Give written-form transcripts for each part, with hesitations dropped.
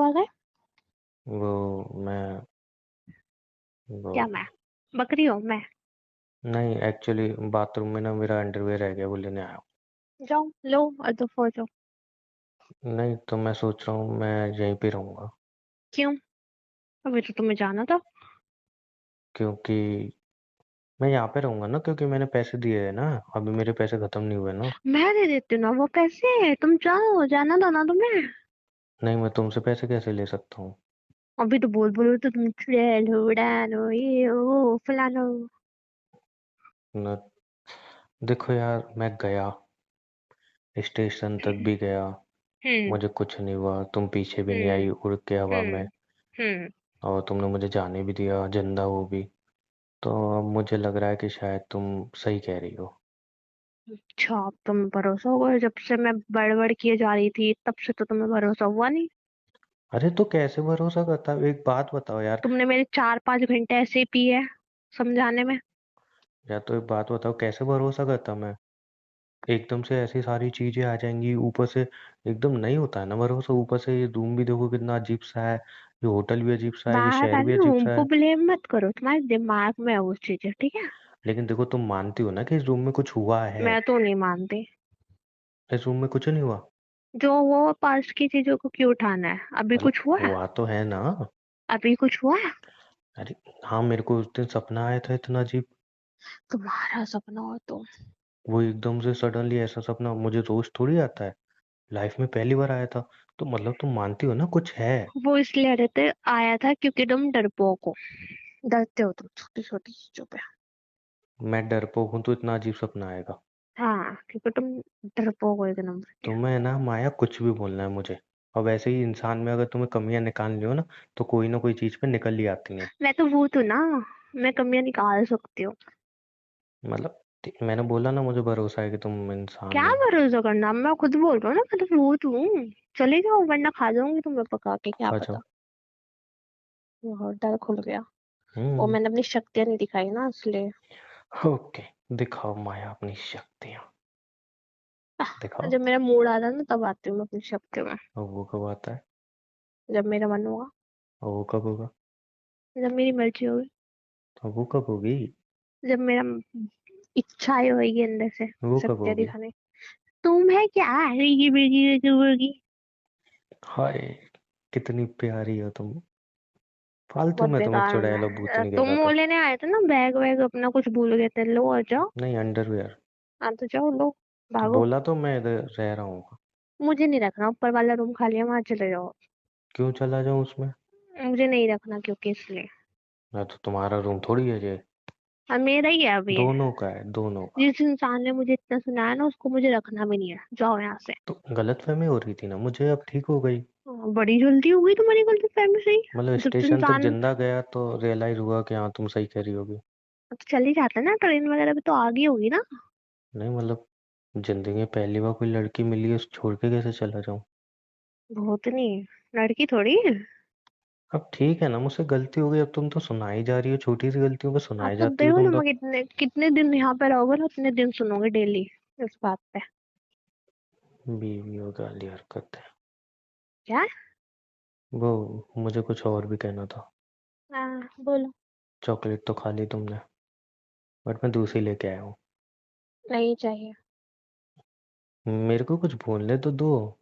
क्यों आ गए? वो मैं वो क्या मैं? बकरी हूँ मैं? नहीं, एक्चुअली बाथरूम में ना मेरा अंडरवेयर रह गया, वो लेने आया जाओ लो और दफा हो जाओ। हूँ। नहीं तो मैं सोच रहा हूँ मैं यहीं पे रहूंगा, क्यों? अभी तो तुम्हें जाना था। क्योंकि मैं यहाँ पे रहूंगा ना, क्योंकि मैंने पैसे दिए हैं ना। अभी मेरे पैसे खत्म नहीं हुए ना। मैं दे देती हूँ ना वो पैसे, तुम जाओ, जाना था ना तुम्हें। नहीं, मैं तुमसे पैसे कैसे ले सकता हूँ? अभी तो बोल बोलो तो तुम चुड़ैल हो, उड़ान हो, ये हो, फलाना हो। न, देखो यार, मैं गया, स्टेशन तक भी गया, हम्म। मुझे कुछ नहीं हुआ। तुम पीछे भी नहीं हम्म। आई उड़ के हवा में, हम्म। हम्म। और तुमने मुझे जाने भी दिया, जिंदा वो भी। तो अब मुझे लग रहा है कि शायद तुम सही कह रही हो। अच्छा, अब तुम्हें भरोसा होगा? जब से मैं बड़बड़ किए जा रही थी तब से तो तुम्हें भरोसा हुआ नहीं। अरे तो कैसे भरोसा करता? एक बात बताओ यार। तुमने मेरे 4-5 घंटे ऐसे ही पिए समझाने में। या तो एक बात बताओ, कैसे भरोसा करता मैं? एकदम से ऐसी सारी चीजें आ जाएंगी ऊपर से, एकदम नहीं होता है ना भरोसा। ऊपर से ये रूम भी देखो कितना अजीब सा है, ये होटल भी अजीब सा है, ये बार शहर बार भी ना अजीब रूम सा को है। ब्लेम मत करो, तुम्हारे दिमाग में है वो चीजें, ठीक है? लेकिन देखो, तुम मानती हो ना कि इस रूम में कुछ हुआ है? मैं तो नहीं मानती। इस रूम में कुछ नहीं हुआ? जो वो पास की चीजों को क्यों उठाना है? अभी मतलब कुछ हुआ है? हुआ तो है ना। अभी कुछ हुआ है? अरे हाँ, मेरे को उस दिन सपना आया था इतना अजीब। तुम्हारा सपना हो तो? वो एकदम से सडनली ऐसा सपना मुझे रोज थोड़ी आता है, लाइफ में पहली बार आया था। तो मतलब तुम मानती हो ना कुछ है? वो इसलिए रहते आया था क्योंकि तुम डरपोक हो। डरते हो तुम छोटी छोटी चीजों पे। मैं डरपोक हूँ तो इतना अजीब सपना आएगा? हाँ, क्योंकि तुम डरपोक हो एक नंबर के। तुम्हें ना माया कुछ भी बोलना है मुझे। और वैसे ही इंसान में अगर तुम्हें कमियां निकालनी हो ना, तो कोई ना कोई चीज पे निकल ही आती हैं। मैं तो भूत हूँ ना, मैं कमियां निकाल सकती हूँ। मतलब मैंने बोला ना, मुझे भरोसा है कि तुम इंसान क्या हो। भरोसा करना, मैं खुद बोल रहा हूँ ना, मैं तो भूत हूँ। चले जाओ वरना खा जाऊंगी तुम्हें पका के, क्या खा जाओ। पता। और डर खुल गया। वो हम्म। मैंने अपनी शक्तियां नहीं दिखाई ना, इसलिए। ओके, दिखाओ माया अपनी शक्तियां। दिखाओ। जब मेरा मूड आता है ना तब आती हूँ मैं अपनी शक्तियों में। और वो कब आता है? जब मेरा मन होगा। और वो कब होगा? जब मेरी मर्जी होगी। और वो कब होगी? जब मेरा इच्छाएं होगी अंदर से वो कब शक्तियां होगी? दिखाने। तुम है क्या रेगी बेगी वेगी वेगी? हाय, कितनी प्यारी हो तुम। फालतू बहुत में तुम बेकार हूँ चुड़ैल और मैं। भूतनी कह तुम रहा वो था। लेने आए थे ना बैग वैग अपना, कुछ भूल गए थे, लो आ जाओ। नहीं, अंडरवेयर। हाँ तो जाओ लो। तो भागो। बोला तो मैं इधर रह रहा हूँ। मुझे नहीं रखना, ऊपर वाला रूम खाली है, वहां चले जाओ। क्यों चला जाऊँ उसमें? मुझे नहीं रखना क्योंकि इसलिए। मैं तो तुम्हारा रूम थोड़ी है ये। और मेरा ही है अभी। दोनों का है, दोनों का। जिस इंसान ने मुझे इतना सुनाया ना उसको मुझे रखना भी नहीं है, जाओ यहाँ से। तो गलतफहमी हो रही थी ना मुझे, अब ठीक हो गई। हाँ, बड़ी जल्दी हो गई तुम्हारी गलतफहमी से मतलब ही। जब तो स्टेशन तक इंसान। जिंदा गया तो रियलाइज हुआ कि हाँ, तुम सही कह रही होगी। अब तो चल ही जाता ना, ट्रेन वगैरह भी तो आ गई होगी ना। नहीं मतलब, जिंदगी में पहली बार कोई लड़की मिली है, उसे छोड़ के कैसे चला जाऊं? भूतनी लड़की थोड़ी है। अब ठीक है ना, मुझसे गलती हो गई, अब तुम तो सुनाई जा रही हो, छोटी सी गलतियों पे अब सुनाई तो जाती हो देखो तुम तुम तो। कितने कितने दिन यहाँ पे रहोगे ना, उतने दिन सुनोगे डेली इस बात पे। बीवी और गाली हरकत है। क्या? वो मुझे कुछ और भी कहना था। हाँ बोलो। चॉकलेट तो खा ली तुमने, बट मैं दूसरी लेके आया हूँ। नहीं चाहिए। मेरे को कुछ बोलने तो दो।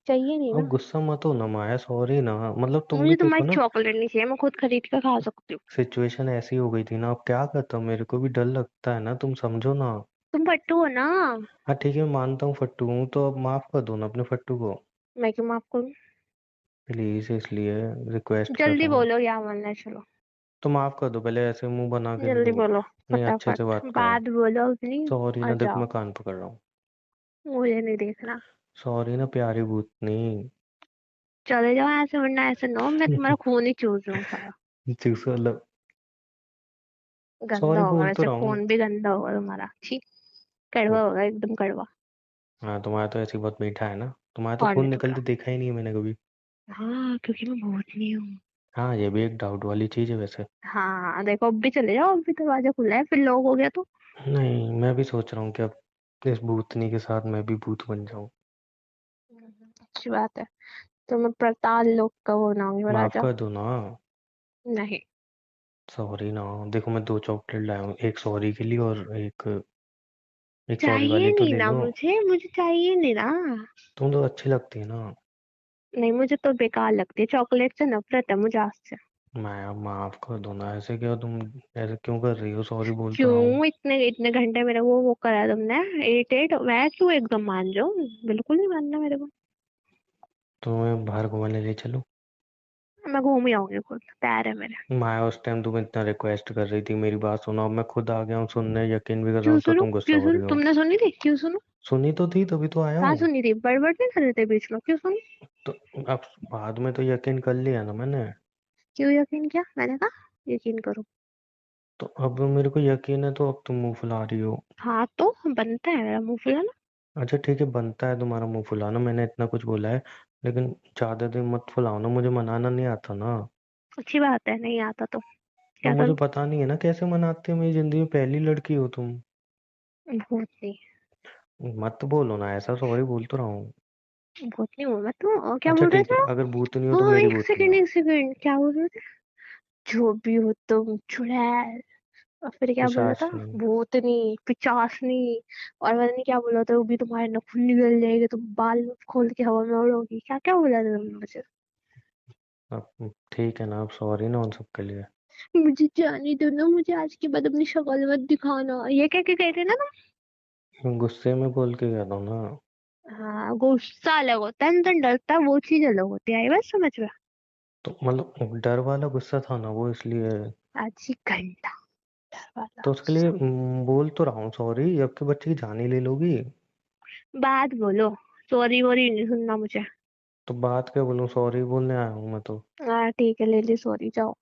चाहिए नहीं अब ना। गुस्सा मत हो ना माया, सॉरी ना, मतलब तुम भी मुझे तुम्हारी देखो ना। चॉकलेट नहीं चाहिए, मैं खुद खरीद कर खा सकती हूँ। सिचुएशन ऐसी हो गई थी ना, अब क्या करता हूँ, मेरे को भी डर लगता है ना, तुम समझो ना। तुम फट्टू हो ना। हाँ ठीक है, मानता हूँ फट्टू हूँ, तो अब माफ कर दो ना अपने फट्टू को। मैं क्यों माफ करूँ? प्लीज, इसलिए रिक्वेस्ट कर जल्दी रहा हूँ। बोलो क्या बोलना है, चलो। तो माफ कर दो, पहले ऐसे मुंह बना के जल्दी बोलो। नहीं, अच्छे से फटाफट बात करो। बात बोलो अपनी। सॉरी ना, और देखो जाओ। मैं कान पकड़ रहा हूँ। मुझे नहीं देखना। सॉरी ना प्यारी भूतनी। चले जाओ ऐसे, वरना ऐसे नो मैं तुम्हारा खून ही चूस लूँ सारा। चूसो मतलब। गंदा सॉरी होगा बोल तो वैसे, रहा हूँ। खून भी गंदा होगा तुम्हारा, छी। ओ, कड़वा होगा एकदम कड़वा। हाँ, तुम्हारा तो ऐसी बहुत मीठा है ना। तुम्हारा तो और खून नहीं तो क्या। निकलते देखा ही नहीं है मैंने कभी। हाँ क्योंकि मैं भूतनी हूँ। हाँ, ये भी एक डाउट वाली चीज है वैसे। हाँ देखो, अब भी चले जाओ, अब भी दरवाजा खुला है, फिर लोग हो गया तो। नहीं, मैं भी सोच रहा हूँ कि अब इस भूतनी के साथ मैं भी भूत बन जाऊं। अच्छी बात है। तो मैं प्रताल लोग का वो बनाऊंगी माफ राजा। कर दो ना। नहीं सॉरी ना। देखो मैं 2 चॉकलेट लाया हूँ, एक सॉरी के लिए और एक एक सॉरी चाहिए वाली तो नहीं ले ना, लो। मुझे मुझे चाहिए नहीं ना। तुम तो अच्छी लगती है ना। नहीं मुझे तो बेकार लगती है, चॉकलेट से नफरत है मुझे आज से। मैं माफ कर दो ना, ऐसे क्या तुम ऐसे क्यों कर रही हो? सॉरी बोल तो रहा हूँ। क्यों इतने इतने घंटे मेरे वो करा तुमने, इरिटेट मैं क्यों एकदम मान जाऊं? बिल्कुल नहीं मानना मेरे को। तुम्हें बाहर घुमाने ले चलो। मैं घूम ही आऊंगी खुद, तैयार है मेरे। मैं उस टाइम तुम इतना रिक्वेस्ट कर रही थी, मेरी बात सुनो। अब मैं खुद आ गया हूँ सुनने, यकीन भी कर रहा क्यों हूँ तो सुनूं, तुम गुस्सा क्यों हो सुनूं? रही हो। तुमने सुनी थी, क्यों सुनूं? सुनी तो थी तभी तो आया कहाँ हूँ। सुनी थी? बड़बड़ नहीं कर रहे थे बीच में, क्यों सुनी? तो अब बाद में तो यकीन कर लिया ना मैंने। क्यों यकीन किया? मैंने कहा यकीन करो। तो अब मेरे को यकीन है तो अब तुम मुंह फुला रही हो। हाँ तो बनता है मेरा मुंह फुलाना। अच्छा ठीक है, बनता है तुम्हारा मुंह फुलाना, मैंने इतना कुछ बोला है। लेकिन ज्यादा दिन मत फुलाओ ना, मुझे मनाना नहीं आता ना। अच्छी बात है, नहीं आता तो अब क्या मुझे करूं? पता नहीं है ना कैसे मनाते हो, मेरी जिंदगी में पहली लड़की हो तुम। भूतनी। मत बोलो ना ऐसा, सॉरी बोल तो रहा हूँ। भूतनी हूँ मैं तो, और क्या अच्छा बोल रहे ठीक थे है, आप? अगर भूतनी हो तो हाँ मेरी एक भूतनी सेकंड, हो। एक सेकंड, क्या बोल रहे थे? जो भी हो तुम चुड़ैल। और फिर क्या बोला था? पिशाचनी। भूतनी, पिचासनी। और पता नहीं क्या बोला था, वो भी तुम्हारे नखून निकल जाएंगे, तुम बाल खोल के हवा में उड़ोगी, क्या क्या बोला था तुमने मुझे? अब ठीक है ना, अब सॉरी ना उन सब के लिए। मुझे जाने दो ना, मुझे आज के बाद अपनी शक्ल मत दिखाना, ये क्या क्या कहते ना तुम? गुस्से में बोल के कह दो ना। हाँ गुस्सा अलग होता है, इंसान डरता है, वो चीज अलग होती है, आई बात समझ में? तो मतलब डर वाला गुस्सा था ना वो, इसलिए। आज ही घंटा डर वाला तो उसके लिए गुस्सा। बोल तो रहा हूँ सॉरी, अब के बच्चे की जान ही ले लोगी। बात बोलो, सॉरी वॉरी नहीं सुनना मुझे। तो बात क्या बोलूँ, सॉरी बोलने आया हूँ मैं तो। हाँ ठीक है, ले ली सॉरी, जाओ।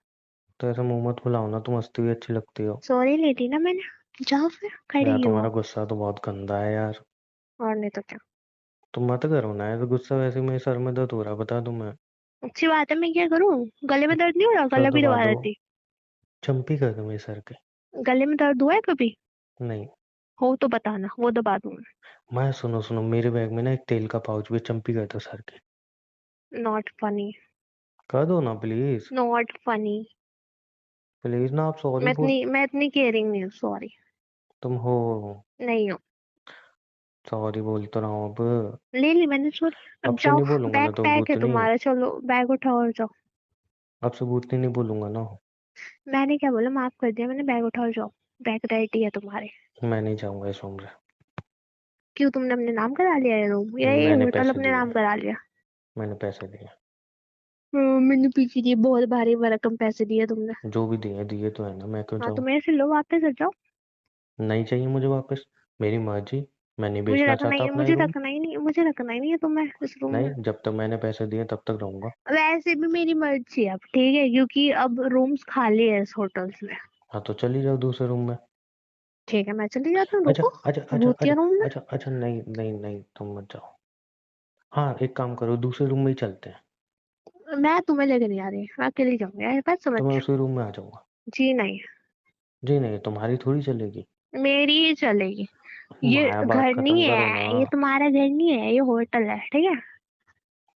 तो ऐसा मुंह मत फुलाओ ना, तुम हंसती हुई अच्छी लगती हो। सॉरी ले ली ना मैंने, जाओ फिर, खड़ी यार ही तुम्हारा हो। गुस्सा तो बहुत गंदा है यार। और नहीं तो क्या। तुम मत करो ना ऐसा गुस्सा, वैसे मेरे सर में दर्द हो रहा है, बता दूं मैं। अच्छी बात है, मैं क्या करूँ? गले में दर्द नहीं हो रहा? कर गला भी दबा दबा दो। देती। चंपी कर दो मेरे सर के। गले में दर्द हुआ है कभी? नहीं। हो तो बताना, वो दबा दूँ। मैं सुनो सुनो, मेरे बैग में ना एक तेल का पाउच भी है, चंपी कर दो सर के। Not funny. कर दो ना प्लीज। Not funny. प्लीज ना, आप सॉरी बोल। मैं इतनी केयरिंग नहीं हूँ, सॉरी। तुम हो। नहीं हूँ। सॉरी बोल तो रहा हूँ अब। ले ली मैंने सॉरी, अब अब से जाओ। नहीं बोलूंगा बैग ना तो पैक है भूतनी। तुम्हारा, चलो बैग उठाओ और जाओ। अब से भूतनी नहीं बोलूंगा ना। मैंने क्या बोला, माफ कर दिया मैंने, बैग उठाओ जाओ। बैग रेडी है तुम्हारे। मैं नहीं जाऊंगा इस उम्र। क्यों, तुमने अपने नाम करा लिया ये रूम या ये मैंने होटल पैसे अपने दिए। नाम करा लिया? मैंने पैसे दिए। मैंने पीछे दिए, बहुत भारी भरकम पैसे दिए तुमने। जो भी दिए दिए तो है ना, मैं क्यों हाँ तो जाऊँ। मेरे से लो, वापस आ जाओ। नहीं चाहिए मुझे वापस। मेरी मर्जी। मैं नहीं मुझे बेचना रखना चाहता ही अपना ये मुझे रूम। रखना ही नहीं, मुझे रखना ही नहीं है तुम्हें इस रूम में। नहीं, जब तक मैंने पैसे दिए तब तक रहूंगा। वैसे भी मेरी मर्जी है अब, ठीक है, क्योंकि अब रूम्स खाली है इस होटल्स में। हाँ तो चली जाओ दूसरे रूम में। ठीक है, मैं चली जाती हूँ, अच्छा रुको। अच्छा अच्छा भूतिया अच्छा। रूम में। अच्छा अच्छा, नहीं नहीं नहीं, तुम मत जाओ। हाँ एक काम करो, दूसरे रूम में ही चलते हैं। मैं तुम्हें लेके नहीं आ रही, मैं अकेली जाऊंगी, यार बात समझ। तो मैं उसी रूम में आ जाऊंगा। जी नहीं। जी नहीं, तुम्हारी थोड़ी चलेगी। मेरी ही चलेगी। ये माया बात घर नहीं खत्म करो ना। है, ये तुम्हारा घर नहीं है, ये होटल है, ठीक है?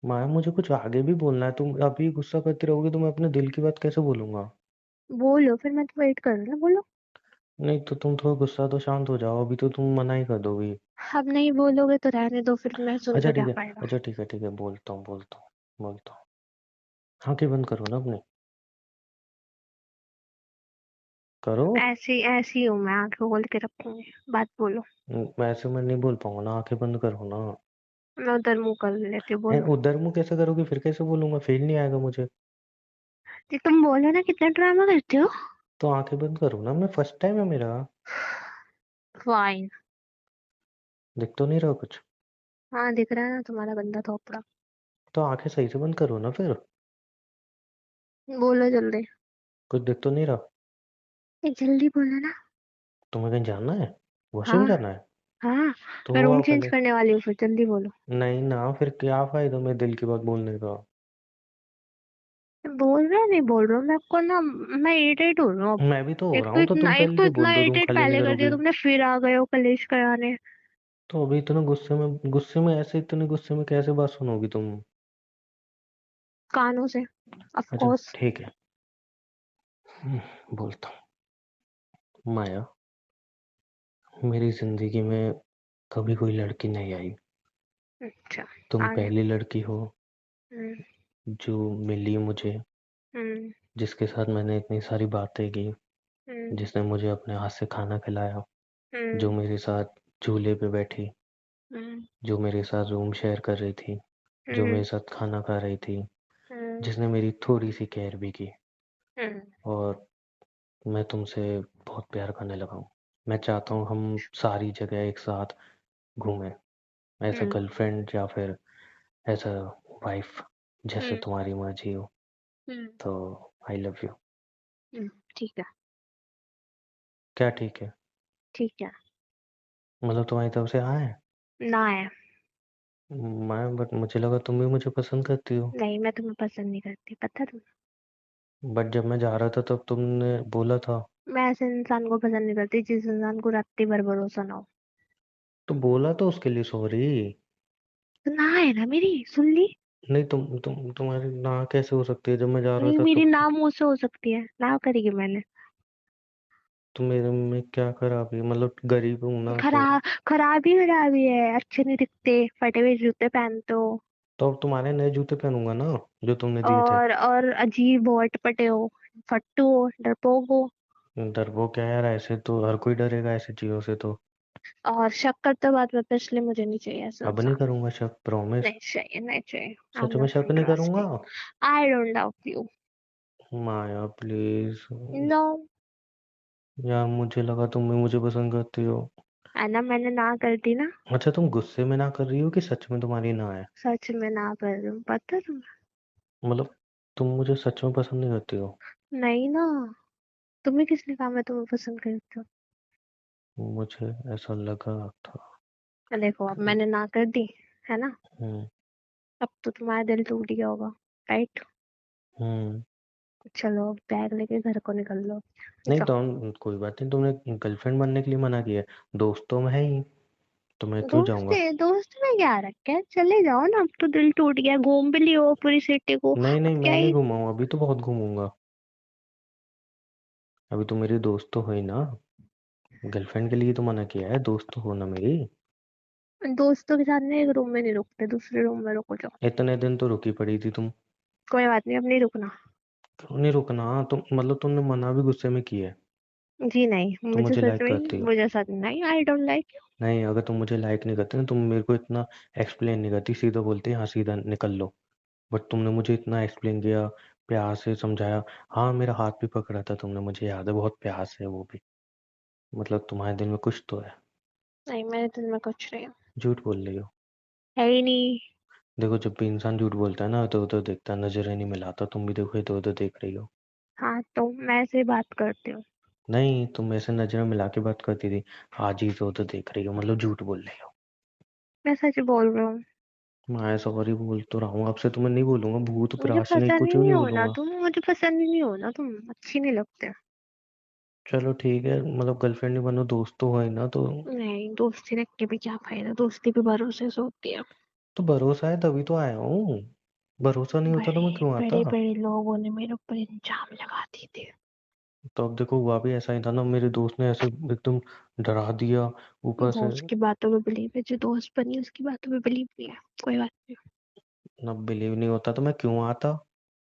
माया मुझे कुछ आगे भी बोलना है, तुम अभी गुस्सा करती रहोगी तो मैं अपने दिल की बात कैसे बोलूंगा। बोलो फिर, मैं तो वेट कर रही हूँ ना, बोलो। नहीं तो तुम थोड़ा गुस्सा तो शांत हो जाओ, अभी तो तुम मना ही कर दोगी। अब नहीं बोलोगे तो रहने दो, फिर मैं सुन अच्छा के ठीक क्या है। फायदा? अच्छा ठीक है ठीक है, बोलता हूँ। आंखें बंद करो ना अपने। करो। ऐसी ऐसी हूँ मैं, आंखें खोल के रखूंगी, बात बोलो। वैसे मैं नहीं बोल पाऊंगा ना, आंखें बंद करो ना। मैं उधर मुंह कर लेती हूँ, बोलो। उधर मुंह कैसे करोगे, फिर कैसे बोलूंगा, फील नहीं आएगा मुझे। जी तुम बोलो ना, कितना ड्रामा करते हो। तो आंखें बंद करो ना, मैं फर्स्ट टाइम है मेरा। फाइन। दिख तो नहीं रहा कुछ। हाँ दिख रहा है ना तुम्हारा गंदा थोपड़ा। तो आंखें सही से बंद करो ना फिर। बोलो जल्दी। कुछ दिख तो नहीं रहा। जल्दी बोलो ना। तुम्हें कहीं जाना है? वॉशरूम हाँ। जाना है? हाँ। तो मैं हो रूम आओ चेंज पहले। करने वाली हूँ, फिर जल्दी बोलो। नहीं ना, फिर क्या फायदा मेरे दिल की बात बोलने का। बोल रहे नहीं बोल रहे हो, मैं आपको ना, मैं इरिटेट हो रहा हूँ अब। मैं भी तो हो रहा हूँ, तो तुम एक पहले तो से बोल इतना दो रूम इरिटेट खाली नहीं पहले कर दिया करोगे। तुमने, फिर आ गए हो कलेश कराने। तो अभी इतने गुस्से में ऐसे इतने गुस्से में कैसे बात सुनोगी तुम। कानों से, ऑफ अच्छा कोर्स। ठीक है। बोलता हूँ माया, मेरी जिंदगी में कभी कोई लड़की नहीं आई। अच्छा। तुम आगे। पहली लड़की हो हम्म। जो मिली मुझे, हम्म। जिसके साथ मैंने इतनी सारी बातें की, हम्म। जिसने मुझे अपने हाथ से खाना खिलाया, जो हम्म। मेरे साथ झूले पे बैठी, हम्म। जो मेरे साथ रूम शेयर कर रही थी, जो हम्म। मेरे साथ खाना खा रही थी, हम्म। जिसने मेरी थोड़ी सी केयर भी की। हम्म। और मैं तुमसे बहुत प्यार करने लगा हूँ। मैं चाहता हूँ हम सारी जगह एक साथ घूमें, एज अ हम्म। गर्लफ्रेंड या फिर एज अ वाइफ, जैसे हम्म। तुम्हारी मर्जी हो। हम्म। तो आई लव यू। ठीक है। क्या ठीक है? ठीक है। मतलब तुम्हारी तरफ से हाँ है? ना है। मैं बट मुझे लगा तुम भी मुझे पसंद करती हो। नहीं, मैं तुम्हें पसंद नहीं करती, पता है तुम्हें। बट जब मैं जा रहा था तब तुमने बोला था। मैं ऐसे इंसान को पसंद नहीं करती जिस इंसान को रात्रि भर भरोसा ना हो। तो बोला तो उसके लिए सॉरी। तो ना है ना मेरी, सुन ली। नहीं, तुम्हारी ना कैसे हो सकती है? जब मैं जा रहा नहीं, था मेरी तब ना मुंह से हो सकती है, ना करेगी मैंने। तो मेरे में क्या खराबी? मतलब गरीब हूं ना तो। खराबी है, अच्छे नहीं दिखते, फटे हुए जूते पहनते हो। तो अब तुम्हारे नए जूते पहनूंगा ना, जो तुमने दिए थे। और अजीब हो, अटपटे हो, फट्टू हो, डरपोक हो। डर क्या यार, ऐसे तो हर कोई डरेगा ऐसी चीजों से तो। और शक करते हो बात बात पे, इसलिए मुझे नहीं चाहिए ऐसा अब नहीं इंसान। करूंगा शक, प्रॉमिस। नहीं चाहिए, नहीं चाहिए। आई एम सच में नॉट शक नहीं करूंगा। Interested. I don't doubt you. Maya please. No. यार मुझे लगा तुम भी मुझे पसंद करती हो। है ना, मैंने ना कर दी ना। अच्छा, तुम गुस्से में ना कर रही हो कि सच में तुम्हारी ना है? सच में ना कर रही हूँ, पता है तुम्हें। मतलब तुम मुझे सच में पसंद नहीं करती हो? नहीं ना। तुम्हें किसने कहा मैं तुम्हें पसंद करती हूँ। मुझे ऐसा लगा था। देखो, अब मैंने ना कर दी, है ना। हम्म। अब तो तुम्हारा दिल टूट गया होगा, राइट। हम्म। चलो, अब बैग लेके घर को निकल लो। नहीं जाओ। तो कोई बात नहीं, तुमने गर्लफ्रेंड बनने के लिए मना किया है। दोस्त तो मैं है ही, तो मैं क्यों जाऊंगा? दोस्त में क्या रखा है, चले जाओ ना, अब तो दिल टूट गया, घूम भी लियो पूरी सिटी को, नहीं अब नहीं, क्या मैं नहीं ही। घूमाऊँ, अभी तो बहुत घूमूंगा। अभी तो मेरी दोस्त तो हुई ना। गर्लफ्रेंड के लिए तो मना किया है, दोस्त तो हो ना मेरी। दोस्तों के साथ ना एक रूम में नहीं रुकते, दूसरे रूम में रुको जाओ। इतने दिन तो रुकी पड़ी थी तुम। कोई बात नहीं, अब नहीं रुकना। क्यों नहीं रुकना? तुम मतलब तुमने मना भी गुस्से में किया है। जी नहीं, तुम मुझे मुझे सच लाइक में करती हो? मुझे सच नहीं, आई डोंट लाइक। नहीं, अगर तुम मुझे लाइक नहीं करते ना, तुम मेरे को इतना एक्सप्लेन नहीं करती, सीधा बोलती हाँ सीधा निकल लो। बट तुमने मुझे इतना एक्सप्लेन किया, प्यार से समझाया। हाँ, मेरा हाथ भी पकड़ा था तुमने, मुझे याद है, बहुत प्यार से वो भी। मतलब तुम्हारे दिल में कुछ तो है। नहीं, मेरे दिल में कुछ नहीं झूठ बोल रही हो। है ही नहीं। देखो, जब भी इंसान झूठ बोलता है ना तो उधर देखता है, नजरें नहीं मिलाता। तुम भी देखो, इधर उधर देख रही हो। हाँ, तो मैं ऐसे ही बात करती हूँ। नहीं, तुम ऐसे नजरें मिला के बात करती थी। आज ही तो उधर देख रही हो, मतलब झूठ बोल रही हो। मैं सच बोल रही हूँ। मैं सॉरी बोल तो रहा हूँ, अब से तुम्हें नहीं बोलूंगा, भूत मुझे प्राशनिक पसंद कुछ ही भी नहीं नहीं हो ना बोलूंगा। तुम, मुझे पसंद ही नहीं हो ना तुम, अच्छी नहीं लगते। चलो ठीक है, मतलब गर्लफ्रेंड नहीं बनो, दोस्त तो हो ही ना तो। नहीं, दोस्ती रख के भी क्या फायदा, दोस्ती भी भरोसे से होती है। तो भरोसा है तभी तो आया हूँ। भरोसा नहीं होता तो मैं बड़े क्यों बड़े आता? बड़े लोगों ने मेरे ऊपर इल्जाम लगा दिए थे। तो अब देखो, हुआ भी ऐसा ही था ना, मेरे दोस्त ने ऐसे एकदम डरा दिया ऊपर वो से। उसकी बातों में बिलीव है, जो दोस्त बनी उसकी बातों में बिलीव नहीं है। कोई बात नहीं। ना बिलीव नहीं होता तो मैं क्यों आता?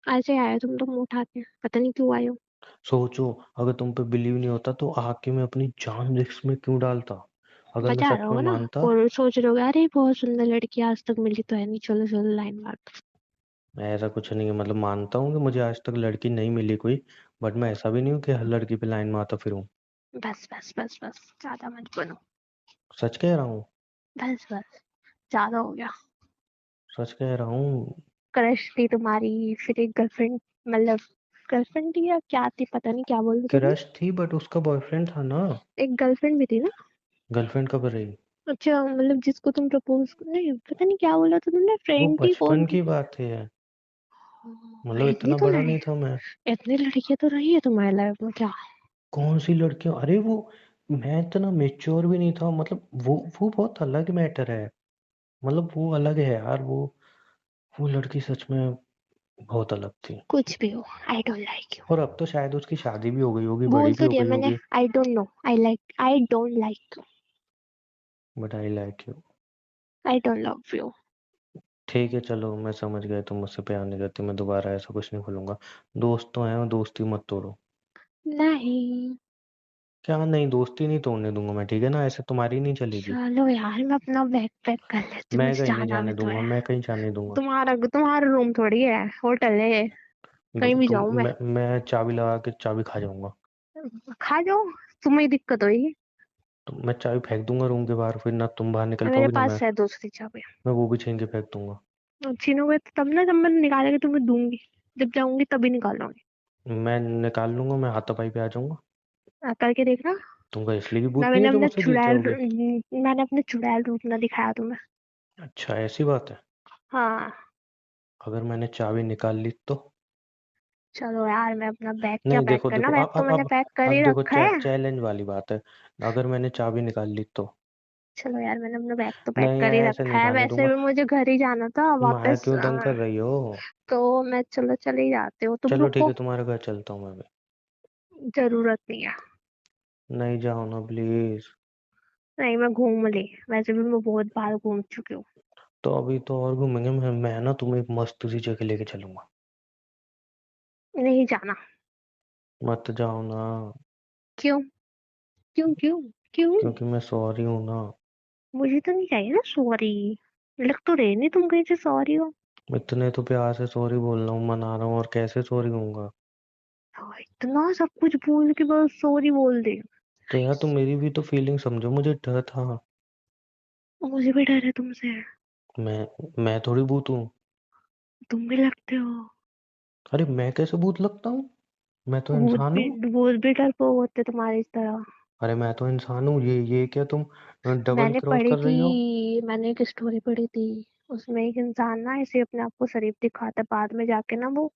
ऐसे आए हो तुम तो मुंह उठा के, पता नहीं क्यों आए हो। सोचो, अगर तुम पे बिलीव नहीं होता तो आके मैं अपनी जान रिस्क में क्यों डालता? अगर मैं मजा आ रहा सच में होगा ना। मानता। और सोच रहे हो अरे बहुत सुंदर लड़की आज तक मिली तो है नहीं, चलो चलो लाइन मार दो। ऐसा कुछ नहीं है, मतलब मानता हूँ कि मुझे आज तक लड़की नहीं मिली कोई। बट मैं ऐसा भी नहीं हूँ कि हर लड़की पे लाइन मारता फिरूं। बस बस बस बस, ज्यादा मत बनो। सच कह रहा हूँ। बस बस, ज्यादा हो गया। सच कह रहा हूँ। क्रश थी तुम्हारी, फिर एक गर्लफ्रेंड, मतलब गर्लफ्रेंड थी या क्या थी, पता नहीं क्या बोल रहे थे तुम। क्रश थी बट उसका बॉयफ्रेंड था ना। एक गर्लफ्रेंड भी थी ना। गर्लफ्रेंड कब रही? अच्छा, मतलब जिसको तुम प्रपोज, नहीं पता नहीं क्या बोला था तुमने, वो फ्रेंड थी, कौन बचपन थी। की बात है। हाँ, मतलब इतनी इतना तो बड़ा लड़ी, नहीं था मैं। इतनी लड़कियां तो रही है तुम्हारी लाइफ में क्या। कौन सी लड़कियां? अरे वो, मैं इतना मेच्योर भी नहीं था, मतलब वो बहुत अलग मैटर है। मतलब वो अलग है यार, वो लड़की सच में बहुत अलग थी। कुछ भी हो, आई डोंट लाइक यू। और अब तो शायद उसकी शादी भी हो गई होगी, बड़ी बोल भी तो हो दिया गई मैंने, होगी। I don't know, I don't like you. But I like you. I don't love you. ठीक है चलो, मैं समझ गया तुम मुझसे प्यार नहीं करती, मैं दोबारा ऐसा कुछ नहीं बोलूंगा। दोस्त तो हैं, दोस्ती मत तोड़ो। नहीं। क्या नहीं, दोस्ती नहीं तोड़ने दूंगा मैं, ठीक है ना, ऐसे तुम्हारी नहीं चलेगी। चलो यार, मैं अपना बैग पैक कर लेती हूँ, मैं मुझे कहीं नहीं जाना भी जाने तो दूंगा, है। मैं कहीं जाने दूंगा। तुम्हारा रूम थोड़ी है, होटल है। कहीं भी तुम जाऊं मैं। मैं चाबी लगा के चाबी खा जाऊंगा। खा जाओ। तुम्हें दिक्कत होगी। तो मैं चाबी फेंक दूंगा रूम के बाहर, फिर ना तुम बाहर निकल मेरे पाओगी ना मैं। पास है दूसरी चाबी। मैं वो भी छीन के फेंक दूंगा। छीनोगे तो तब ना, जब मैं निकालेगी तुम्हें दूंगी। जब जाऊंगी तभी निकालूंगी। मैं निकाल लूंगा, मैं हाथापाई पे आ जाऊंगा। करके देखना। तुम क्या इसलिए की ना भूतनी मैंने है जो अपना मुझसे जीत चुड़ैल जाओगे? मैंने अपने चुड़ैल रूप ना दिखाया तुम्हें। अच्छा ऐसी बात है। हाँ। अगर मैंने चाबी निकाल ली तो? चलो यार, मैं अपना बैग क्या नहीं पैक देखो करना, देखो, बैग तो मैंने पैक कर अब ही देखो रखा है। चैलेंज वाली बात है। अगर मैंने चाबी निकाल ली तो? चलो यार, मैंने अपना बैग तो पैक नहीं कर ही ऐसे रखा नहीं है, जाने वैसे दूंगा। भी मुझे घर ही जाना था माया वापस। क्यों तंग कर रही हो? तो मैं, चलो चले जाते हो तुम, चलो ठीक रुको। है, तुम्हारे घर चलता हूँ मैं भी। जरूरत नहीं है। नहीं जाओ ना प्लीज। नहीं, मैं घूम ली। वैसे भी मैं बहुत बार घूम चुकी हूँ। तो अभी तो और घूमेंगे, मैं ना तुम्हें एक मस्त सी जगह लेके चलूंगा। नहीं जाना। मत जाओ ना। क्यों? क्यों क्यों? क्यों? क्योंकि मैं सॉरी हूँ ना। मुझे तो नहीं चाहिए ना सॉरी। लग तो रहे नहीं तुम कहीं से सॉरी हो। इतने तो प्यार से सॉरी बोल रहा हूँ, मना रहा हूँ, और कैसे सॉरी कहूंगा? इतना सब कुछ भूल के बस सॉरी बोल दे। तो यार तुम मेरी भी तो फीलिंग समझो, मुझे डर था। मुझे भी डर है तुमसे। मैं थोड़ी भूत हूँ। तुम भी लगते हो। अरे मैं कैसे भूत लगता हूँ? मैं तो इंसान हूँ। भूत भी डरपोक होते तुम्हारी तरह। अरे मैं तो इंसान हूँ, ये क्या तुम डबल मैंने क्रॉस पढ़ी कर रही हो? थी, मैंने एक स्टोरी पढ़ी थी। उसमें एक इंसान ना ऐसे अपने आप को शरीफ दिखाता है, बाद में जाके ना वो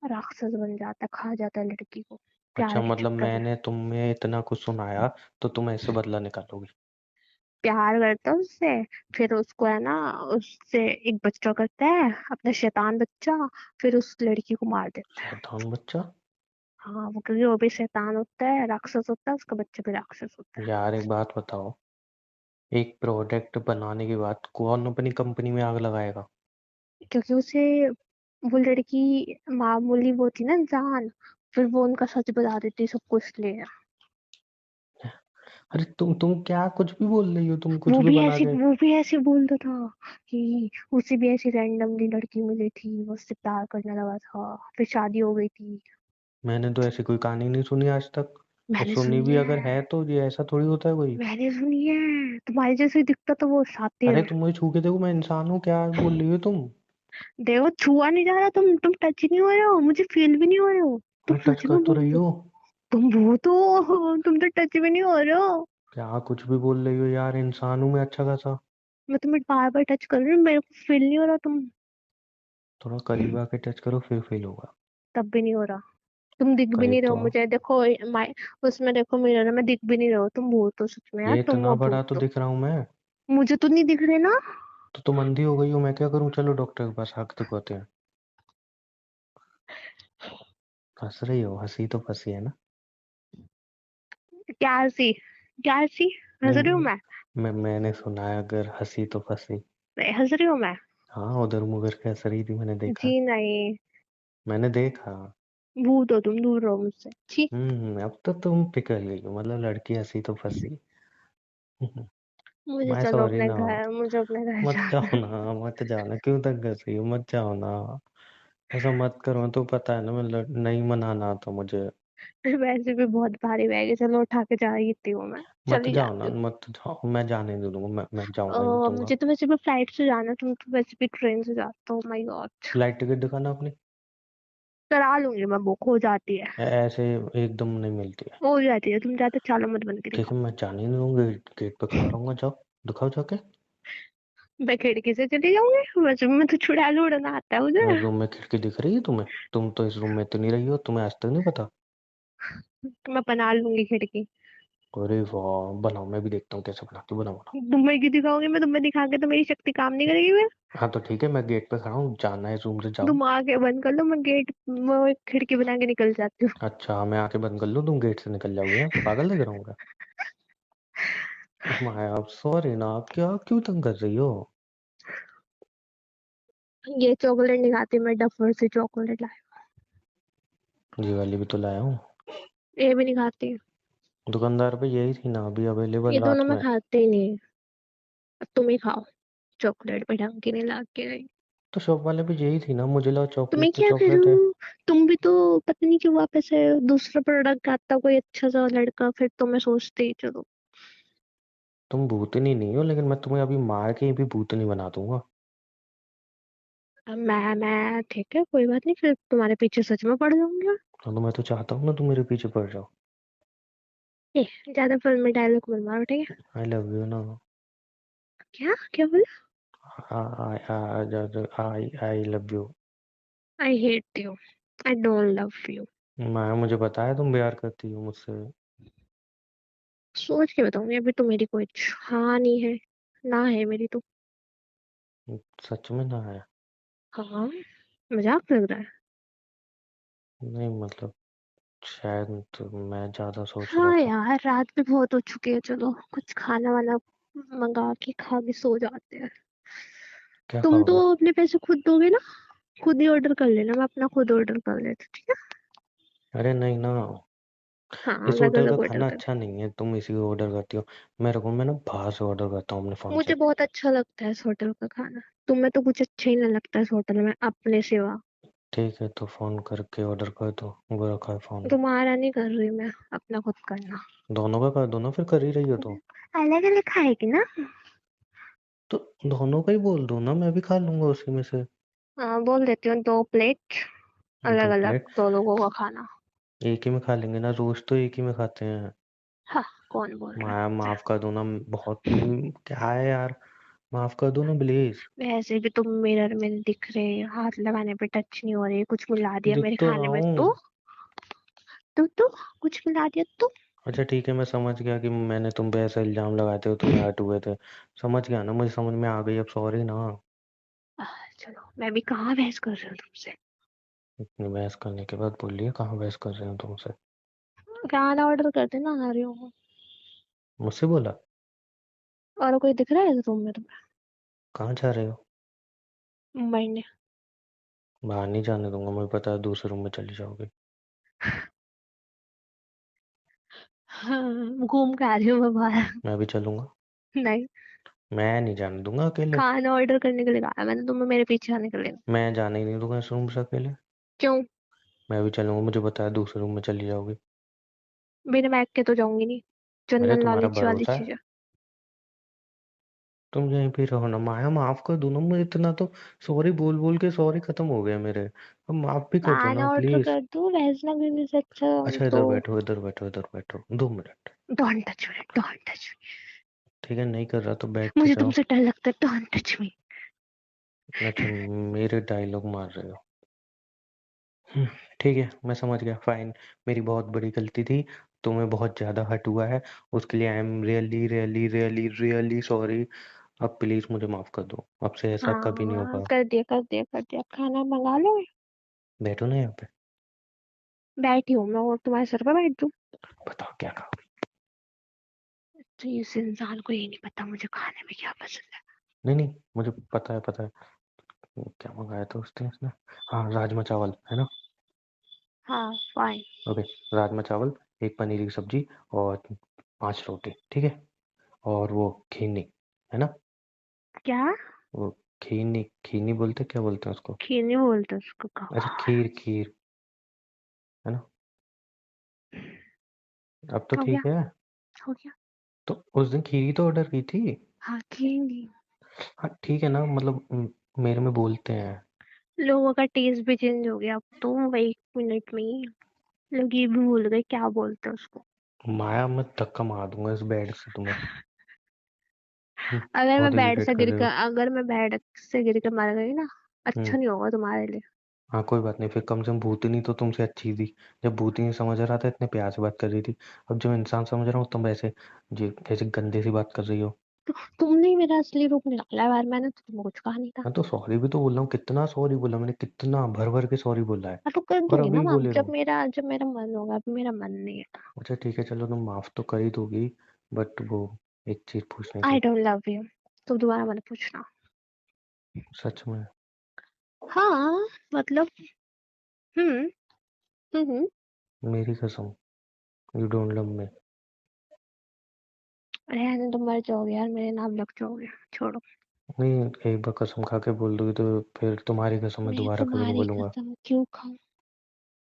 राक्षस बन जाता है, खा जाता है लड़की को। अच्छा प्यार के मतलब चक्कर में। मैंने तुम्हें इतना कुछ सुनाया तो तुम ऐसे बदला निकालोगी? प्यार करता है उससे। फिर उसको है ना, उससे एक बच्चा करता है, अपना शैतान बच्चा। फिर उस लड़की को मार देता है। शैतान बच्चा? हाँ, वो क्योंकि वो भी शैतान होता है, राक्षस होता है, उसका बच्चा भी राक्षस होता है। यार एक बात बताओ, एक प्रोडक्ट बनाने के बाद कौन अपनी कंपनी में आग लगाएगा? क्योंकि उसे, वो लड़की मामूली वो थी ना इंसान। फिर वो उनका सच बता देती सब कुछ लिए। अरे तुम क्या कुछ भी बोल रही हो, तुम कुछ भी बना के। वो भी ऐसे बोलता था कि उसे भी ऐसी रैंडमली लड़की मिली थी, वो उससे प्यार करने लगा था, फिर शादी हो गई थी। मैंने तो ऐसी कोई कहानी नहीं सुनी आज तक। और मैंने सुनी सुनी भी अगर है। है तो ये ऐसा थोड़ी होता है कोई। मैंने सुनी है, तुम्हारे जैसे दिखता तो वो अरे शातिर। तुम मुझे छू के देखो, मैं इंसान हूँ, क्या बोल रही हो तुम? देखो, छुआ नहीं जा रहा, तुम टच नहीं हो रहे हो, मुझे फील भी नहीं हो रहे हो। तुम मैं टच सच कर में तो रही भूत हो। हो। तुम भूत हो, तुम तो टच भी नहीं हो रहे हो। क्या कुछ भी बोल रही हो यार, इंसान हूँ मैं अच्छा खासा। मैं तुम्हें बार बार टच कर रही हूँ, मेरे को फील नहीं हो रहा तुम। थोड़ा करीब आके टच करो फिर फील होगा। तब भी नहीं हो रहा। तुम दिख भी नहीं करीब रहे हो तो आओ। मुझे, देखो। माय उसमें देखो, मिरर में दिख भी नहीं रहे हो, तुम भूत हो सच में यार, ये तुम इतना वो बड़ा तो भूत हो। दिख रहा हूँ मैं। मुझे तो नहीं दिख रहे ना। तो तुम अंधी हो गई हो, मैं क्या करूँ, चलो डॉक्टर के पास, आँख दिखवाते हैं। हंस रही हो, हंसी तो फंसी है ना? क्या हंसी? क्या हंसी? हंस रही हूँ नहीं, मैं? मैंने सुना है अगर हंसी तो फंसी। हंस रही हूँ मैं? हाँ उधर मुगर के हंस रही थी, मैंने देखा। जी नहीं। मैंने देखा। भूत हो तुम, दूर रहो मुझसे, छी। अब तो तुम पिघल गई हो, मतलब लड़की हंसी तो फंसी। मुझे मैं चलो सॉरी अपने ना। घर, मुझे अपने घर मत जाना जाओ ना, मत जाओ ना, क्यों तक कर रही हो, मत जाओ ना। ऐसा मत करो, तो पता है ना मैं नहीं मनाना आता मुझे। है। वैसे भी बहुत भारी बैग है, चलो उठा के जा ही थी हूँ मैं। मत चली जाओ ना, जाती हूँ। मत जाओ, मैं जाने नहीं दूंगा, मैं जाऊंगा ही नहीं दूंगा। मुझे तो वैसे भी फ्लाइट से जाना है, तुम तो वैसे भी ट्रेन से जाते हो, माय गॉड। फ्लाइट टिकट दिखाना अपनी। करा लूंगी मैं, बुक हो जाती है। ऐसे एकदम नहीं मिलती है। हो जाती है, तुम जाते चालो मत बन के ठीक दिखाओ। है, मैं जाने नहीं दूंगा, गेट पे खड़ा रहूंगा, जाओ दिखाओ जाके। मैं खिड़की से चली जाऊंगी, वैसे भी मैं तो चुड़ैल उड़ना आता है मुझे। मेरे रूम में खिड़की दिख रही है तुम्हें? तुम तो इस रूम में तो नहीं रही हो, तुम्हें आज तक नहीं पता? तो मैं बना लूंगी खिड़की। अरे वाह, बनाओ, मैं भी देखता हूँ कैसे बनाती हो, बनाओ बनाओ। तुम्हें क्यों दिखाओगे मैं? तुम्हें दिखा के तो मेरी शक्ति काम नहीं करेगी फिर। हाँ तो ठीक है, मैं गेट पे खड़ा हूँ, जाना है रूम से जाओ। तुम आके बंद कर लो, मैं गेट वो एक खिड़की बना के निकल जाती हूँ। अच्छा, मैं आके बंद कर लूँ, तुम गेट से निकल जाओगे? हैं? पागल लग रहा हूँ क्या? माया, सॉरी ना, क्या क्यों तंग कर रही हो? ये चॉकलेट नहीं खाती मैं, डफर से चॉकलेट ला। ये वाली भी तो लाया हूँ। ये भी नहीं खाती। दुकानदार पे यही थी ना अभी ये अवेलेबल दोनों रात मैं में। खाते ही नहीं। अब तुम ही खाओ। चॉकलेट पे ढंग की नहीं ला के गई। तो शॉप वाले पे यही थी ना, मुझे लगा तुम्हें चॉकलेट पे क्या चॉकलेट है। करूँ? तुम भी तो पता नहीं क्यों वापस से दूसरा प्रोडक्ट आता कोई अच्छा सा लड़का, फिर तो मैं सोचती चलो। तुम भूतनी नहीं हो, लेकिन मैं तुम्हें अभी मार के भी भूतनी बना दूंगा। अब मैं ठीक है, कोई बात नहीं, फिर तुम्हारे पीछे सच में पड़ जाऊंगी। हाँ, तो मैं तो चाहता हूँ ना तुम मेरे पीछे पड़ जाओ। ए, ज्यादा फिल्म में डायलॉग मत मारो, ठीक है? आई लव यू ना। क्या क्या बोला? I love you. I hate you. I don't love you. Maya, मुझे पता है तुम प्यार करती हो मुझसे। सोच के बताऊंगी, अभी तो मेरी कोई हाँ नहीं है, ना है मेरी तो। सच में ना है? हाँ, मजाक लग रहा है। नहीं मतलब, शायद तो मैं ज्यादा सोच रहा हाँ था। यार, रात भी बहुत हो चुकी है, चलो कुछ खाना वाना मंगा के खा के सो जाते हैं। क्या तुम तो खाओगे? अपने पैसे खुद दोगे ना? खुद ही ऑर्डर कर लेना, मैं अपना खुद ऑर्डर कर लेती, ठीक है? अरे नहीं ना, हाँ, इस अलग होटल का अलग ऑर्डर खाना कर। अच्छा नहीं है, तुम इसी को ऑर्डर करती हो। मेरे को, मैं ना बाहर से ऑर्डर करता हूँ अपने फोन से। मुझे बहुत अच्छा लगता है इस होटल का खाना। तुम्हें तो कुछ अच्छा ही नहीं लगता इस होटल में अपने सिवा। ठीक है, तो फोन करके ऑर्डर कर दो, वो रखा है फोन में। तुम्हारा नहीं कर रही मैं, अपना खुद करना। दोनों का कर दो ना, फिर कर ही रही हो तो। अलग अलग खाएगी ना? तो दोनों का ही बोल दो ना, मैं भी खा लूंगा उसी में से। हाँ, बोल देती हूँ 2 प्लेट। अलग दो अलग प्लेट 2 लोगों का खाना। एक ही में खा लेंगे ना, रोज तो एक ही में खाते हैं। हाँ, कौन बोल रहा माफ कर दो ना, बहुत क्या है यार, माफ कर दो ना प्लीज। है? वैसे भी तुम मिरर में नहीं दिख रहे, हाथ लगाने पे टच नहीं हो रहे, कुछ मिला दिया दिख मेरे तो खाने रहा में हूँ। तो कुछ मिला दिया तो। अच्छा ठीक है, मैं समझ गया कि मैंने तुम पे ऐसा इल्जाम लगाते हो, तुम्हें हर्ट हुए थे। समझ गया ना, मुझे समझ में आ गई, अब सॉरी ना। चलो, मैं भी कहाँ बहस कर रही हूँ तुमसे। इतनी बहस करने के बाद बोलिए, कहाँ बहस कर रहे हो तुमसे? खाना ऑर्डर कर देना, आ रही हूँ। मुझसे बोला? और कोई दिख रहा है रूम में तुम्हें? कहाँ जा रहे हो? मुंबई ने। बाहर नहीं जाने दूंगा, मुझे पता है दूसरे रूम में चली जाओगी। हाँ, घूम के आ रही हूँ मैं बाहर। मैं भी चलूंगा। नहीं। मैं नहीं जाने दूंगा अकेले। खाना ऑर्डर करने के लिए कहा मैंने तुम्हें, मेरे पीछे आने के लिए। मैं जाने ही नहीं दूंगा इस रूम से अकेले। क्यों? मैं भी चलूंगा, मुझे पता है दूसरे रूम में चली जाओगी। बिना बैग के तो जाऊंगी नहीं। अरे चंदन तुम्हारा लालिच वाली भरोसा चीज है, है। तुम यहीं पे रहो ना। माया, माफ कर दो ना, मुझे इतना तो सॉरी बोल बोल के सॉरी खत्म हो गए मेरे। अब माफ भी कर दो ना खाना ऑर्डर प्लीज। कर दो, वैसे ना करने से अच्छा अच्छा, तो। इधर बैठो, इधर बैठो, इधर बैठो, 2 minute. Don't touch me, don't touch ठीक है, नहीं कर रहा तो बैठ मी, के मुझे जाओ। तुमसे डर लगता है, डोंट टच मी। अच्छा, मेरे डायलॉग मार रहे हो? हम्म, ठीक है, मैं समझ गया, फाइन। मेरी बहुत बड़ी गलती थी, तुम्हें बहुत ज्यादा हर्ट हुआ है, उसके लिए I am really really really really sorry. अब प्लीज मुझे माफ कर दो, अब से ऐसा कभी नहीं हाँ, होगा। कर दिया कर दिया कर दिया, खाना मंगा लो। बैठो ना यहाँ पे। बैठी हूँ मैं, और तुम्हारे सर पे बैठ दूँ? बताओ क्या खाओ? तो इस इंसान को ये नहीं पता मुझे खाने में क्या पसंद है। नहीं नहीं, मुझे पता है, पता है। क्या मंगाया था उस दिन उसने? हाँ, राजमा चावल है ना? हाँ, फाइन। ओके, राजमा चावल, एक पनीर की सब्जी, और 5 रोटी, ठीक है। और वो खीरनी, है ना? क्या? वो खीरनी, खीरनी बोलते क्या बोलते हैं उसको? खीर नहीं बोलते उसको, अच्छा, गवार। खीर, खीर, है ना? अब तो हो गया। ठीक है। हो गया। तो उस दिन खीर ही तो ऑर्डर की थी। हाँ, खीर नहीं। हाँ ठीक है ना, मतलब मेरे में बोलते हैं। लोगों का टेस्ट भी चेंज हो गया अब तो, वो 1 मिनट में ही लोग ये भी भूल गए क्या बोलते हैं उसको। माया, मैं धक्का मार दूंगा इस बेड से तुम्हें। अगर मैं बहुत बेड इरिटेट से कर गिर रहे कर हो। अगर मैं बेड से गिर के मर गई ना, हम्म अच्छा नहीं होगा तुम्हारे लिए। हाँ कोई बात नहीं, फिर कम से कम भूतनी तो तुमसे अच्छी थी। जब भूतनी समझ रहा था इतने प्यार से बात कर रही थी, अब जब इंसान समझ रहा हूँ तुम ऐसे जी ऐसे गंदे सी बात कर रही हो। तो तुमने ही मेरा असली रूप निकाला है यार, मैंने तो तुमको कुछ कहा नहीं था। मैं तो सॉरी भी तो बोल रहा हूँ, कितना सॉरी बोला मैंने, कितना भर भर के सॉरी बोला है। मैं तो कर और दूंगी ना अभी माफ, बोले जब रहो। मेरा मन होगा, अभी मेरा मन नहीं है। अच्छा ठीक है चलो, तुम माफ तो कर ही दोगी, बट वो एक चीज पूछनी आई थी। डोंट लव यू, तो दोबारा मत पूछना। सच में? हाँ, मतलब। हम्म। हम्म। मेरी कसम, यू डोंट लव मी? रहने तो मर जाओगे यार, मेरे नाम लग जाओगे, छोड़ो। नहीं, एक बार कसम खा के बोल दोगी तो फिर तुम्हारी कसम मैं मैं दोबारा कभी नहीं तुम्हारी बोलूंगा। कसम क्यों खाऊं?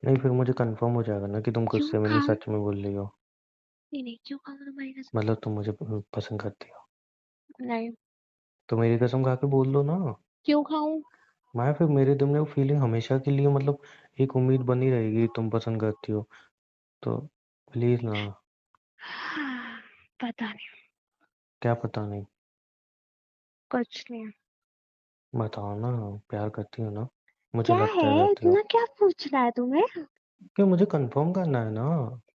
नहीं, फिर मुझे कंफर्म हो जाएगा ना कि तुम क्यों गुस्से में नहीं खाऊं? सच में बोल रही हो। नहीं नहीं, क्यों खाऊं तुम्हारी कसम? मतलब तुम मुझे पसंद करती हो, नहीं। तो मेरी कसम खा के बोल दो ना। क्यों खाऊं? मैं फिर मेरे दिल में वो फीलिंग हमेशा के लिए, मतलब एक उम्मीद बनी रहेगी, तुम पसंद करती हो तो प्लीज ना। पता नहीं। क्या पता नहीं? कुछ नहीं। बताओ ना, प्यार करती हो ना? मुझे क्या लगता है है करती हो। इतना, क्या पूछना है तुम्हें? क्यों, मुझे कंफर्म करना है ना।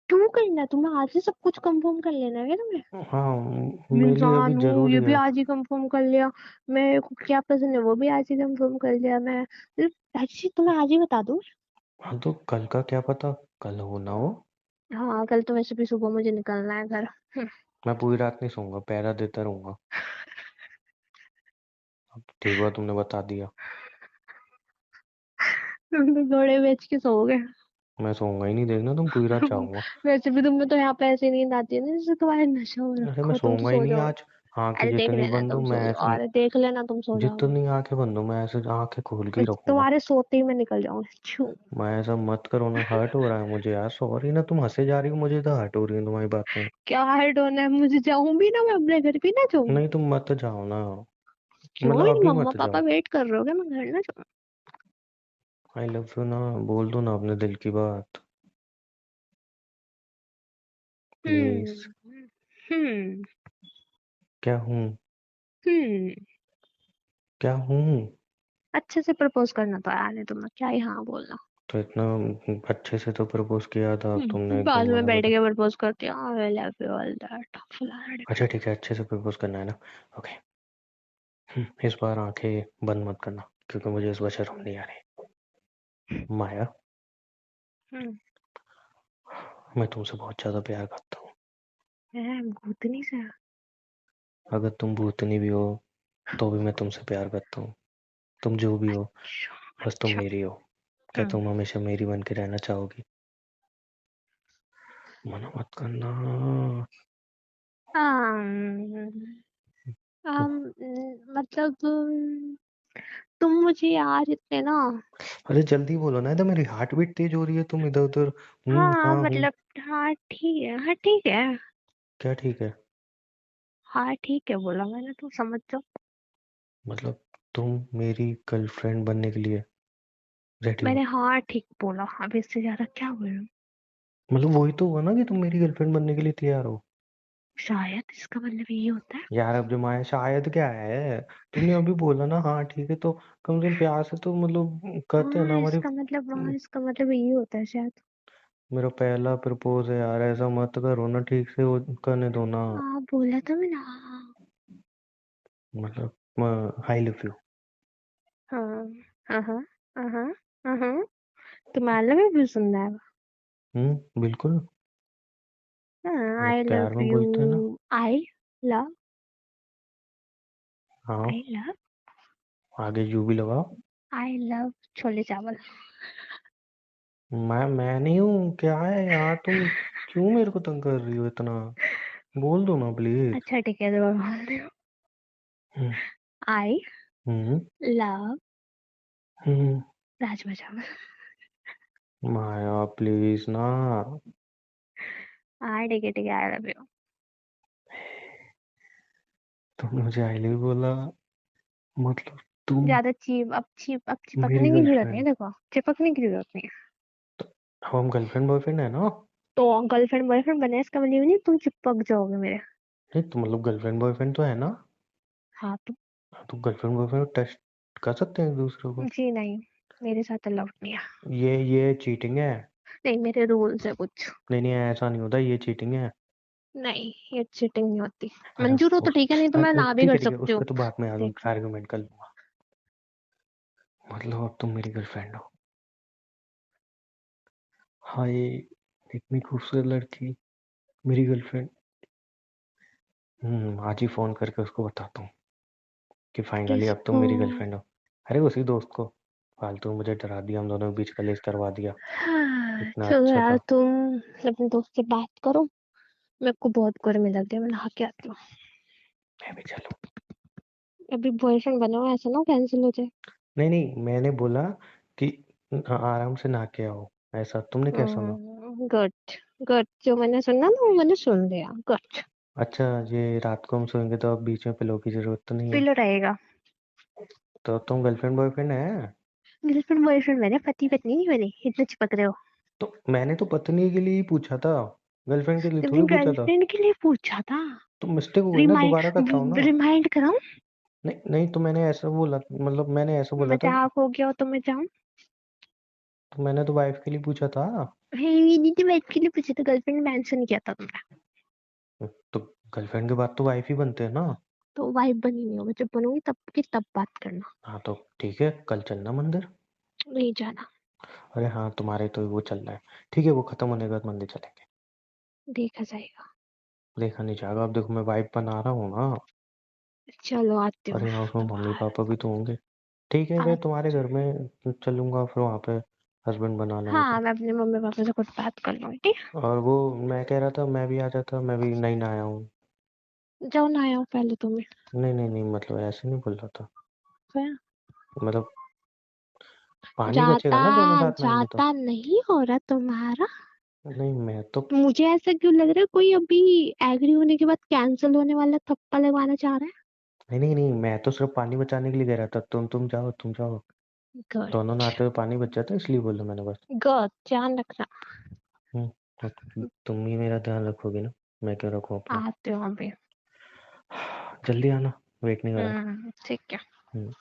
क्यों करना है तुम्हें? आज ही सब कुछ कंफर्म कर लेना है क्या तुम्हें? हाँ, मेरे लिए अभी इंसान हूँ, ये जरूरी भी है। आज ही कंफर्म कर लिया। मेरे को क्या पसंद है वो भी आज ही कंफर्म कर लिया मैं, अच्छी तुम्हें आज ही बता दूँ। हाँ तो कल का क्या पता, कल हो ना हो। हाँ, कल तो वैसे भी सुबह मुझे निकलना है घर। मैं पूरी रात नहीं सोऊंगा, पहरा देता रहूंगा। अब ठीक हुआ तुमने बता दिया। तुम तो घोड़े बेच के सोओगे। मैं सोऊंगा ही नहीं, देखना तुम पूरी रात जाऊंगा। वैसे भी तुम्हें तो यहाँ पे ऐसे नींद आती है ना जैसे तुम्हारे नशा हो अरे मैं रखा हो, तुम तो सोऊंगा ही सो नहीं जाओगे। आज। आंखें अरे देख जितनी लेना बंद हो तुम मैं सो जाओ, ऐसे, अरे देख लेना तुम सो जाओगे। जितनी आंखें बंद हो मैं ऐसे आंखें खोल के ही बस रखूंगा। तुम्हारे सोते ही मैं निकल जाऊंगी, छू। मैं ऐसा मत करो ना, हर्ट हो रहा है मुझे यार, सॉरी ना, तुम हंसे जा रही हो, मुझे तो हर्ट हो रही है तुम्हारी बातें। क्या हर्ट होना है? मुझे जाऊं भी ना, मैं अपने घर भी ना जाऊं? नहीं तुम मत जाओ ना, क्यों, मतलब मेरी अभी मम्मा मत पापा जाओ। वेट कर रहे हो क्या, मैं घर ना जाऊं? आई लव यू ना, बोल दो ना अपने दिल की बात, प्लीज। हम्म। हम्म। क्या हूँ? हम्म। क्या हूँ? अच्छे से प्रपोज करना तो आया नहीं तुम्हें, क्या ही हाँ बोलना। तो इतना अच्छे से तो प्रपोज किया था, तुमने बाद एकदम में मना बैठ कर। के प्रपोज करती हूँ, आई लव यू ऑल दैट फलाना अच्छा ढिमकाना। ठीक है, अच्छे से प्रपोज करना है ना। ओके। इस बार आंखें बंद मत करना, क्योंकि मुझे इस बार शर्म नहीं आ रही। माया, हम्म। मैं तुमसे बहुत ज्यादा प्यार करता हूँ। मैं भूतनी से? अगर तुम भूतनी भी हो तो भी मैं तुमसे प्यार करता हूँ। तुम जो भी हो, अच्छा। बस तुम अच्छा। मेरी हो। क्या हम्म। तुम हमेशा मेरी बन के रहना चाहोगी? मना मत करना। um, मतलब तुम मुझे यार इतने ना। अरे जल्दी बोलो ना, इधर मेरी हार्ट बीट तेज हो रही है, तुम इधर उधर हाँ हाँ हूँ। मतलब, हाँ ठीक है, हाँ ठीक है। क्या ठीक है? हाँ ठीक है बोला मैंने, तुम समझ जाओ। मतलब तुम मेरी गर्लफ्रेंड बनने के लिए रेडी मैंने हो? हाँ ठीक बोला, अब इससे ज्यादा क्या बोलूं? मतलब वही तो हुआ ना कि तुम मेरी गर्लफ्रेंड बनने के लिए तैयार हो। शायद इसका मतलब ये होता है। यार अब जो माया शायद क्या है, तुमने अभी बोला ना हाँ ठीक है, तो कम से कम प्यार से तो मतलब करते हैं ना हमारी। हाँ इसका मतलब ये होता है शायद। मेरा पहला प्रपोज है यार, ऐसा मत करो ना, ठीक से वो करने दो ना। हाँ बोला था मैंने, हाँ। मतलब आई लव यू। हाँ। हाँ। हाँ। हाँ। हाँ। हाँ। तुम्हारा भी पसंद है? बिल्कुल। हाँ, वो आई लव प्यार में यू। बोलते हैं ना। I love. हाँ, आई लव। आगे यू भी लगाओ। आई लव छोले चावल। मैं नहीं हूँ, क्या है यार तुम, क्यों मेरे को तंग कर रही हो इतना? बोल दो ना प्लीज। अच्छा ठीक है, दोबारा बोल रही हूँ। हम्म। आई हम्म। लव हम्म। राजमा चावल। माया प्लीज ना। हाँ ठीक है, आई लव यू। तुमने मुझे आई लव यू बोला, मतलब तुम ज्यादा अब मेरी चिपकने की जरूरत नहीं गर्लफ्रेंड। है, देखो चिपकने की जरूरत नहीं है। तो अब हम गर्लफ्रेंड बॉयफ्रेंड है ना? तो गर्लफ्रेंड बॉयफ्रेंड बने इसका मतलब ये नहीं तुम चिपक जाओगे मेरे। नहीं तो मतलब गर्लफ्रेंड बॉयफ्रेंड तो है ना? हाँ तो। हाँ, तो गर्लफ्रेंड बॉयफ्रेंड टच कर सकते हैं एक दूसरे को। जी नहीं। मेरे साथ अलाउड नहीं है। ये चीटिंग है। नहीं, मेरे रूल्स है कुछ। नहीं ऐसा नहीं होता, ये चीटिंग है। नहीं, ये चीटिंग नहीं होती। अरे मंजूर हो तो ठीक है, नहीं तो मैं ना भी ठीक कर है ठीक है, सकती उस हूँ। पर तो बात में देख लो। आर्गुमेंट कर लूंगा। मतलब अब तुम मेरी गर्लफ्रेंड हो। हाय, इतनी खूबसूरत लड़की, मेरी गर्लफ्रेंड। आज ही फोन करके उसको बताता हूँ कि फाइनली अब तुम किसको? मेरी गर्लफ्रेंड हो। अरे उसी दोस्त को। फालतू मुझे डरा दिया, हम दोनों के बीच कलेश करवा दिया। हाँ, इतना चलो अच्छा यार, था। तुम अपने दोस्त से बात करो। मेरे को बहुत गर्मी लग रही है, मैं नहा के आती हूँ। मैं भी चलूं? अभी बॉयफ्रेंड बना हुआ है, ऐसा ना कैंसिल हो जाए। नहीं मैंने बोला कि आराम से नहा के आओ। ऐसा तुमने क्या सुना? गुड। गुड, जो मैंने सुना ना वो मैंने सुन लिया। गुड। अच्छा, ये रात को हम सोएंगे तो अब बीच में पिलो की जरूरत तो नहीं है। पिलो रहेगा। तो तुम गर्लफ्रेंड बॉयफ्रेंड है? गर्लफ्रेंड बॉयफ्रेंड मैंने, पति पत्नी नहीं बने, इतना चिपक रहे हो। तो मैंने तो पत्नी के लिए ही पूछा था, गर्लफ्रेंड के लिए तुमने थोड़ी पूछा था। गर्लफ्रेंड के लिए पूछा था? तो मिस्टेक हो गई ना, दोबारा करता हूँ रिमाइंड ना। रिमाइंड कराऊं? नहीं तो मैंने ऐसा बोला, मतलब मैंने ऐसा बोला था। मजाक हो गया हो तो मैं जाऊं? तो मैंने तो वाइफ के लिए पूछा था। नहीं, तो वाइफ के लिए पूछा था, गर्लफ्रेंड मेंशन किया था तुमने। तो गर्लफ्रेंड के बाद तो वाइफ ही बनते हैं ना। तो वाइफ बनी नहीं हो, जब बनूंगी तब की तब बात करना। हाँ तो ठीक है, कल चलना मंदिर। नहीं जाना। अरे हाँ, तुम्हारे तो वो चल रहा है। ठीक है, वो खत्म होने के बाद मंदिर चलेंगे। देखा जाएगा। देखा नहीं जाएगा, अब देखो मैं वाइफ बना रहा हूँ ना। चलो आती हूँ अरे हाँ, उसमें मैं मम्मी बाहर। पापा भी तो होंगे। ठीक है, आ, फिर तुम्हारे घर में चलूंगा, फिर वहाँ पे हस्बैंड बना लेंगे हाँ, तो। मैं अपने मम्मी पापा से कुछ बात कर लूंगी, ठीक और वो, मैं कह रहा था मैं भी आ जाता, मैं भी नहीं नहाया हूँ। है? जाओ ना, आया पहले तुम्हें। नहीं मतलब ऐसे नहीं बोल रहा था। फिर? मतलब पानी बचेगा जाता ना दोनों साथ नहाएंगे तो। जाता नहीं हो रहा तुम्हारा? नहीं मैं तो। मुझे ऐसा क्यों लग रहा है कोई अभी एग्री होने के बाद कैंसिल होने वाला थप्पा लगवाना चाह रहा नहीं मैं तो सिर्फ पानी बचाने के लिए कह रहा था, तुम जाओ तुम जाओ। है। गुड। दोनों नहाते हुए पानी बच जाता है, इसलिए बोला मैंने बस। गुड, ध्यान रखना। हम्म, तो तुम ही मेरा ध्यान रखोगी ना, मैं क्यों रखूँ अपना। आते हो अभी। जल्दी आना, वेट नहीं कर रहा। ठीक है। हम्म।